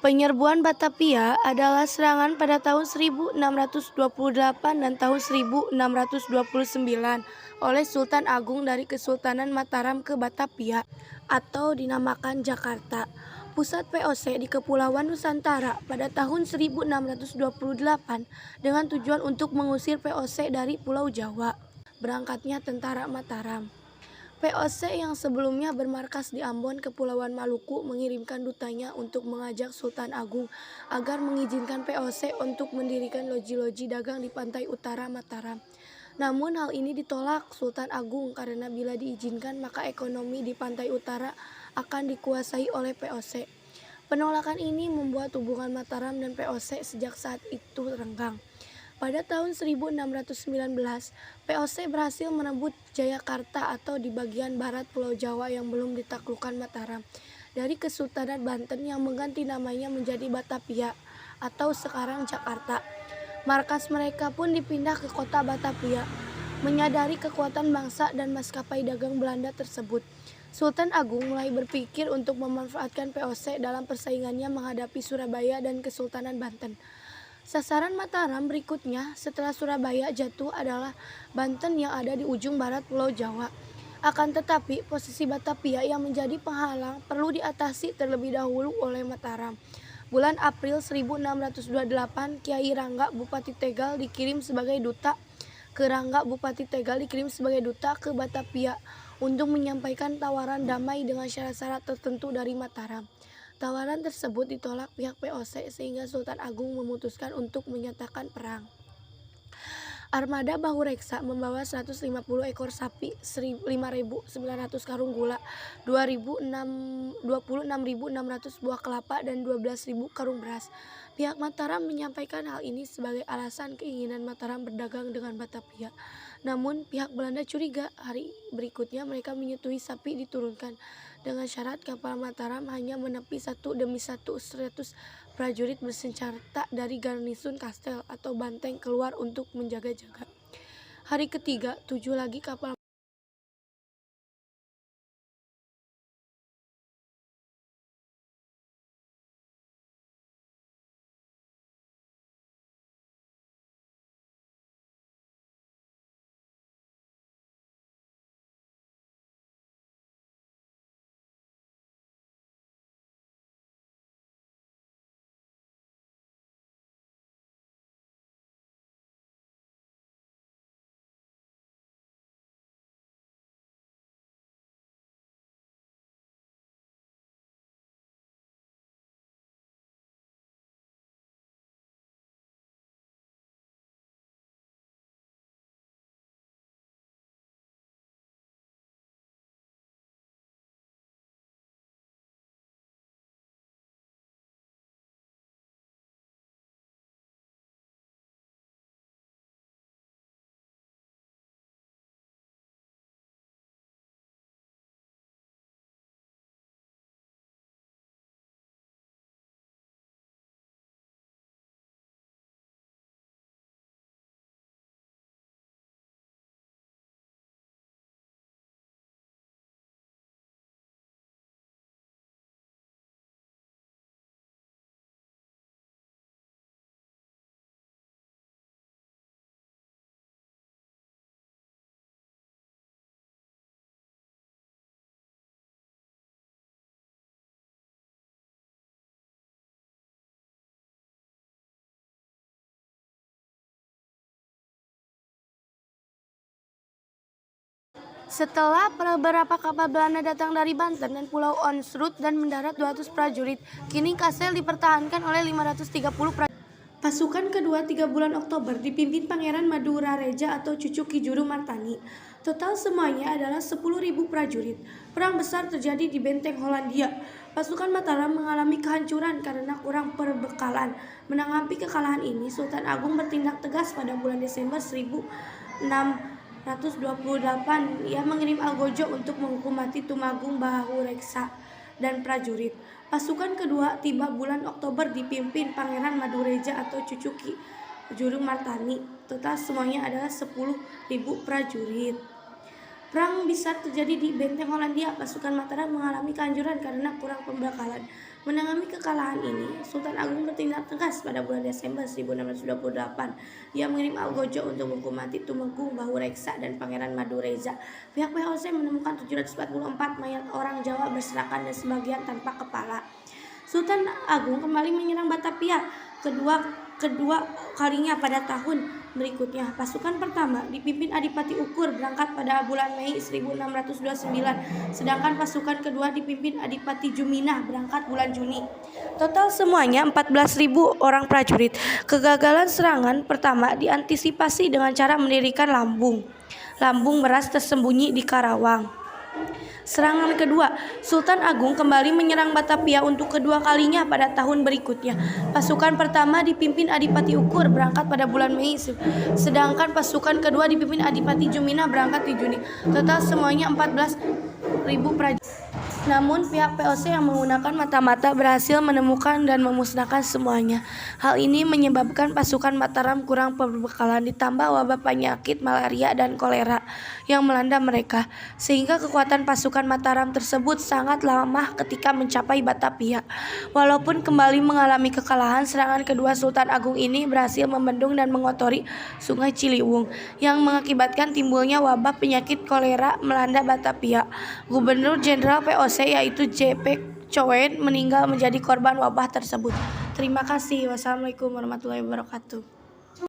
Penyerbuan Batavia adalah serangan pada tahun 1628 dan tahun 1629 oleh Sultan Agung dari Kesultanan Mataram ke Batavia atau dinamakan Jakarta, pusat VOC di Kepulauan Nusantara pada tahun 1628 dengan tujuan untuk mengusir VOC dari Pulau Jawa. Berangkatnya tentara Mataram. VOC yang sebelumnya bermarkas di Ambon, Kepulauan Maluku, mengirimkan dutanya untuk mengajak Sultan Agung agar mengizinkan VOC untuk mendirikan loji-loji dagang di pantai utara Mataram. Namun hal ini ditolak Sultan Agung karena bila diizinkan maka ekonomi di pantai utara akan dikuasai oleh VOC. Penolakan ini membuat hubungan Mataram dan VOC sejak saat itu renggang. Pada tahun 1619, VOC berhasil merebut Jayakarta atau di bagian barat Pulau Jawa yang belum ditaklukkan Mataram dari Kesultanan Banten yang mengganti namanya menjadi Batavia atau sekarang Jakarta. Markas mereka pun dipindah ke kota Batavia. Menyadari kekuatan bangsa dan maskapai dagang Belanda tersebut, Sultan Agung mulai berpikir untuk memanfaatkan VOC dalam persaingannya menghadapi Surabaya dan Kesultanan Banten. Sasaran Mataram berikutnya setelah Surabaya jatuh adalah Banten yang ada di ujung barat Pulau Jawa. Akan tetapi, posisi Batavia yang menjadi penghalang perlu diatasi terlebih dahulu oleh Mataram. Bulan April 1628, Kiai Rangga Bupati Tegal dikirim sebagai duta ke Batavia untuk menyampaikan tawaran damai dengan syarat-syarat tertentu dari Mataram. Tawaran tersebut ditolak pihak VOC sehingga Sultan Agung memutuskan untuk menyatakan perang. Armada Bahu Reksa membawa 150 ekor sapi, 5.900 karung gula, 26.600 buah kelapa, dan 12.000 karung beras. Pihak Mataram menyampaikan hal ini sebagai alasan keinginan Mataram berdagang dengan Batavia. Namun pihak Belanda curiga. Hari berikutnya mereka menyetujui sapi diturunkan dengan syarat kapal Mataram hanya menepi satu demi satu 100 prajurit bersenjata dari garnisun kastel atau banteng keluar untuk menjaga-jaga. Hari ketiga, 7 lagi kapal Setelah beberapa kapal Belanda datang dari Banten dan Pulau Onsrud dan mendarat 200 prajurit, kini Kassel dipertahankan oleh 530 prajurit. Pasukan kedua 3 bulan Oktober dipimpin Pangeran Madurareja atau cucu Ki Juru Martani. Total semuanya adalah 10.000 prajurit. Perang besar terjadi di Benteng Hollandia. Pasukan Mataram mengalami kehancuran karena kurang perbekalan. Menanggapi kekalahan ini, Sultan Agung bertindak tegas pada bulan Desember 1628. Ia mengirim Algojo untuk menghukum mati Tumenggung Bahu Reksa dan prajurit. Pasukan kedua tiba bulan Oktober dipimpin Pangeran Madureja atau cucu Ki Juru Martani. Total semuanya adalah 10.000 prajurit. Perang besar terjadi di Benteng Hollandia. Pasukan Mataram mengalami kehancuran karena kurang pembekalan. Menangani kekalahan ini, Sultan Agung bertindak tegas pada bulan Desember 1628. Ia mengirim Algojo untuk menghukum mati Tumenggung, Bahureksa, dan Pangeran Madureza. Pihak VOC menemukan 744 mayat orang Jawa berserakan dan sebagian tanpa kepala. Sultan Agung kembali menyerang Batavia kedua kalinya pada tahun berikutnya. Pasukan pertama dipimpin Adipati Ukur berangkat pada bulan Mei 1629, sedangkan pasukan kedua dipimpin Adipati Juminah berangkat bulan Juni. Total semuanya 14.000 orang prajurit. Kegagalan serangan pertama diantisipasi dengan cara mendirikan lambung beras tersembunyi di Karawang. Serangan kedua, Sultan Agung kembali menyerang Batavia untuk kedua kalinya pada tahun berikutnya. Pasukan pertama dipimpin Adipati Ukur berangkat pada bulan Mei, sedangkan pasukan kedua dipimpin Adipati Juminah berangkat di Juni. Total semuanya 14.000 prajurit. Namun pihak VOC yang menggunakan mata-mata berhasil menemukan dan memusnahkan semuanya. Hal ini menyebabkan pasukan Mataram kurang perbekalan, ditambah wabah penyakit malaria dan kolera yang melanda mereka, sehingga kekuatan pasukan Mataram tersebut sangat lemah ketika mencapai Batavia. Walaupun kembali mengalami kekalahan, serangan kedua Sultan Agung ini berhasil membendung dan mengotori Sungai Ciliwung yang mengakibatkan timbulnya wabah penyakit kolera melanda Batavia. Gubernur Jenderal VOC yaitu J.P. Cowen meninggal menjadi korban wabah tersebut. Terima kasih. Wassalamualaikum warahmatullahi wabarakatuh.